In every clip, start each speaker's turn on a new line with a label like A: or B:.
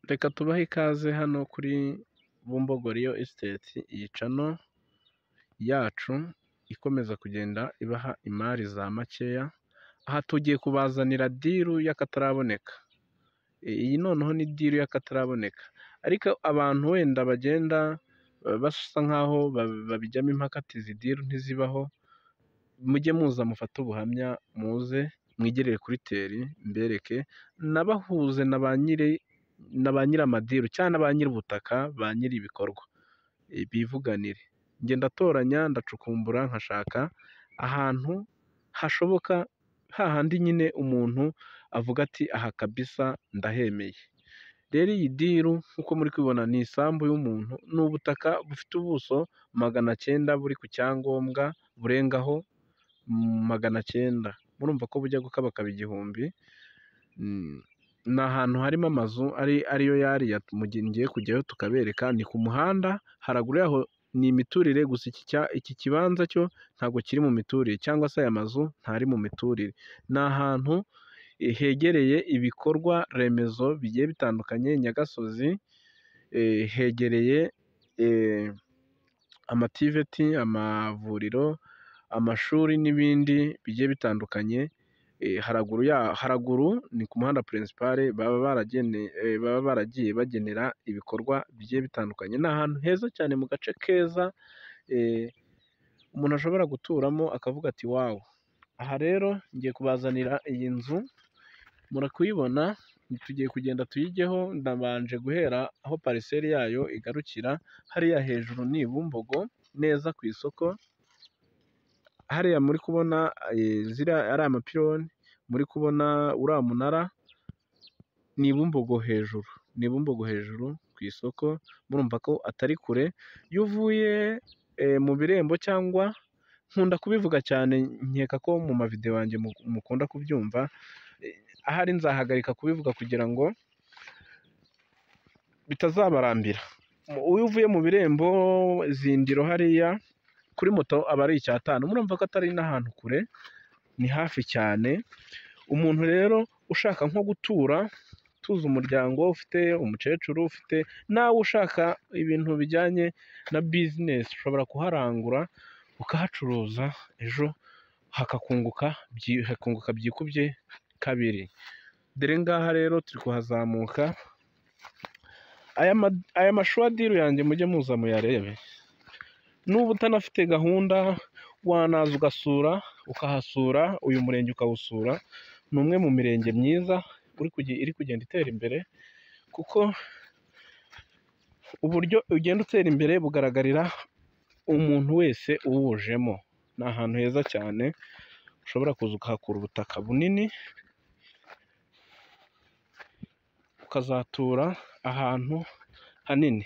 A: Reka tubahe ikaze hano kuri Bumbogo Real Estate, iyi cano yacu ikomeza kugenda ibaha imari za makeya. Aha tugiye kubazanira diru y'akataraboneka. Iyi noneho ni diru y'akataraboneka, ariko abantu wenda bagenda basa nkaho babijyamo impaka ati izi diru ntizibaho, mujye muza mufate ubuhamya, muze mwigerere kuri teri mbereke, nabahuze na ba nyir'amadiru cyangwa na ba nyir'ubutaka, ba nyir'ibikorwa bivuganire. Njye ndatoranya, ndacukumbura, nkashaka ahantu hashoboka, hahandi nyine umuntu avuga ati aha kabisa ndahemeye. Rero iyi diru nk'uko muri kubibona ni isambu y'umuntu, ni ubutaka bufite ubuso 900 buri ku cyangombwa burengaho 900. Murumva ko bujya gukabakaba 1000. Ni ahantu harimo amazu ariyo yariya ngiye kujyayo tukabereka. Ni ku muhanda, haraguru yaho ni imiturire gusa. Iki kibanza cyo ntabwo kiri mu miturire, cyangwa se aya mazu ntari mu miturire. Ni ahantu hegereye ibikorwa remezo bigiye bitandukanye, Nyagasozi, hegereye amativeti, amavuriro, amashuri n'ibindi bigiye bitandukanye. Haraguru ni ku muhanda pirinsipale baba baragiye bagenera ibikorwa bigiye bitandukanye. Ni ahantu heza cyane mu gace keza, umuntu ashobora guturamo akavuga ati wawu. Aha rero ngiye kubazanira iyi nzu, murakuyibona, tugiye kugenda tuyigeho. Ndabanje guhera aho pariseri yayo igarukira, hariya hejuru ni i Bumbogo neza ku isoko. Hariya muri kubona ziriya ari amapironi, muri kubona uriya munara, ni i Bumbogo hejuru, ni i Bumbogo hejuru ku isoko. Murumva ko atari kure. Iyo uvuye mu birembo, cyangwa nkunda kubivuga cyane, nkeka ko mu mavideo yanjye mukunda kubyumva, ahari nzahagarika kubivuga kugira ngo bitazabarambira. Iyo uvuye mu birembo Zindiro hariya kuri moto aba ari 5. Murumva ko atari n'ahantu kure, ni hafi cyane. Umuntu rero ushaka nko tuza umuryango, ufite umukecuru, ufite nawe ushaka ibintu bijyanye na bizinesi, ushobora kuharangura ukahacuruza, ejo hakunguka byikubye 2. Dore ngaha rero turi kuhazamuka. Aya mashuwa diru yanjye mujye muza muyarebe. Nuba utanafite gahunda, wanaza ukahasura uyu murenge, ukawusura. Ni umwe mu mirenge myiza iri kugenda itera imbere, kuko uburyo ugenda utera imbere bugaragarira umuntu wese uwujemo. Ni ahantu heza cyane, ushobora kuza ukahakura ubutaka bunini, ukazatura ahantu hanini.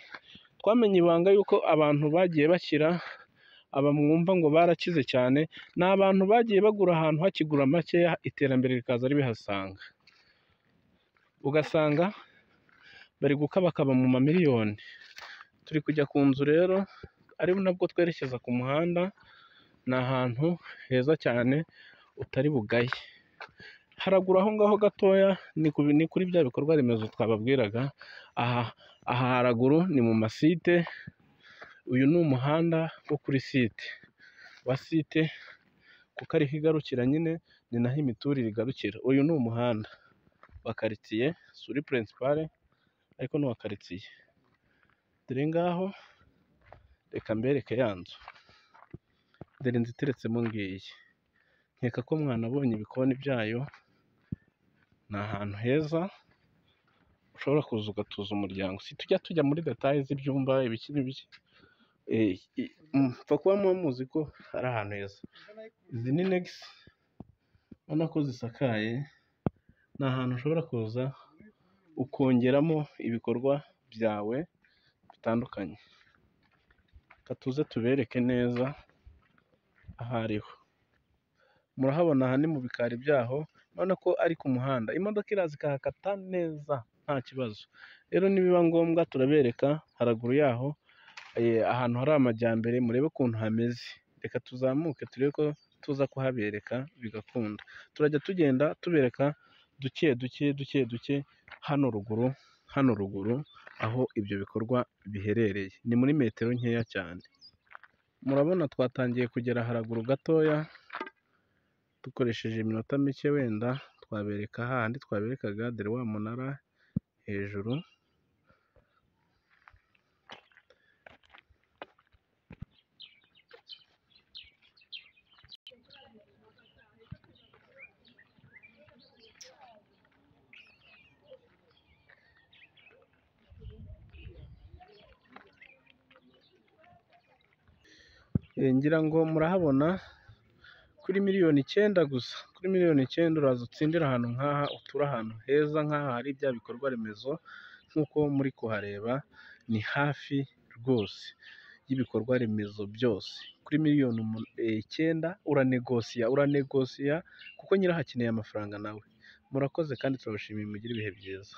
A: Twamenye ibanga yuko abantu bagiye bashyira, aba mwumva ngo barakize cyane, ni abantu bagiye bagura ahantu hakigura makeya, iterambere rikaza ribihasanga, ugasanga bari gukabakaba mu mamiliyoni. Turi kujya ku nzu rero, ari nabwo twerekeza ku muhanda. Ni ahantu heza cyane utari bugaye. Haraguru aho ngaho gatoya ni kuri bya bikorwa remezo twababwiraga. Aha haraguru ni mu masite. Uyu ni umuhanda wo kuri site wa site, kuko ariho igarukira nyine, ni naho imiturire igarukira. Uyu ni umuhanda wa karitsiye, suri pirinsipale, ariko ni uwa karitsiye. Dore ngaho, reka mbereke ya nzu. Dore inzu iteretsemo ngiyi. Nkeka ko mwanabonye ibikoni byayo. Ni ahantu heza ushobora kuza ugatuza umuryango. Si tujya muri detaye z'ibyumba ibiki n'ibiki, mpfa kuba muzi ko ari ahantu heza. Izi ni negisi, ubona ko zisakaye. Ni ahantu ushobora kuza ukongeramo ibikorwa byawe bitandukanye. Reka tuze tubereke neza aho ariho. Murahabona aha ni mu bikari byaho, urabona ko ari ku muhanda. Imodoka iraza ikahakata neza nta kibazo. Rero nibiba ngombwa turabereka haraguru yaho ahantu hari amajyambere, murebe ukuntu hameze. Reka tuzamuke turebe ko tuza kuhabereka bigakunda. Turajya tugenda tubereka duke hano ruguru hano ruguru aho ibyo bikorwa biherereye, ni muri metero nkeya cyane. Murabona twatangiye kugera haraguru gatoya, dukoresheje iminota mike wenda twabereka hahandi twaberekaga dore wa munara hejuru. Ngira ngo murahabona kuri miliyoni 9 gusa, kuri miliyoni 9 uraza utsindira ahantu nk'aha, utura ahantu heza nk'aha hari bya bikorwa remezo nk'uko muri kuhareba, ni hafi rwose y'ibikorwa remezo byose. Kuri miliyoni 9 uranegosiya kuko nyiraho akeneye amafaranga nawe. Murakoze kandi turabashimiye, mugire ibihe byiza.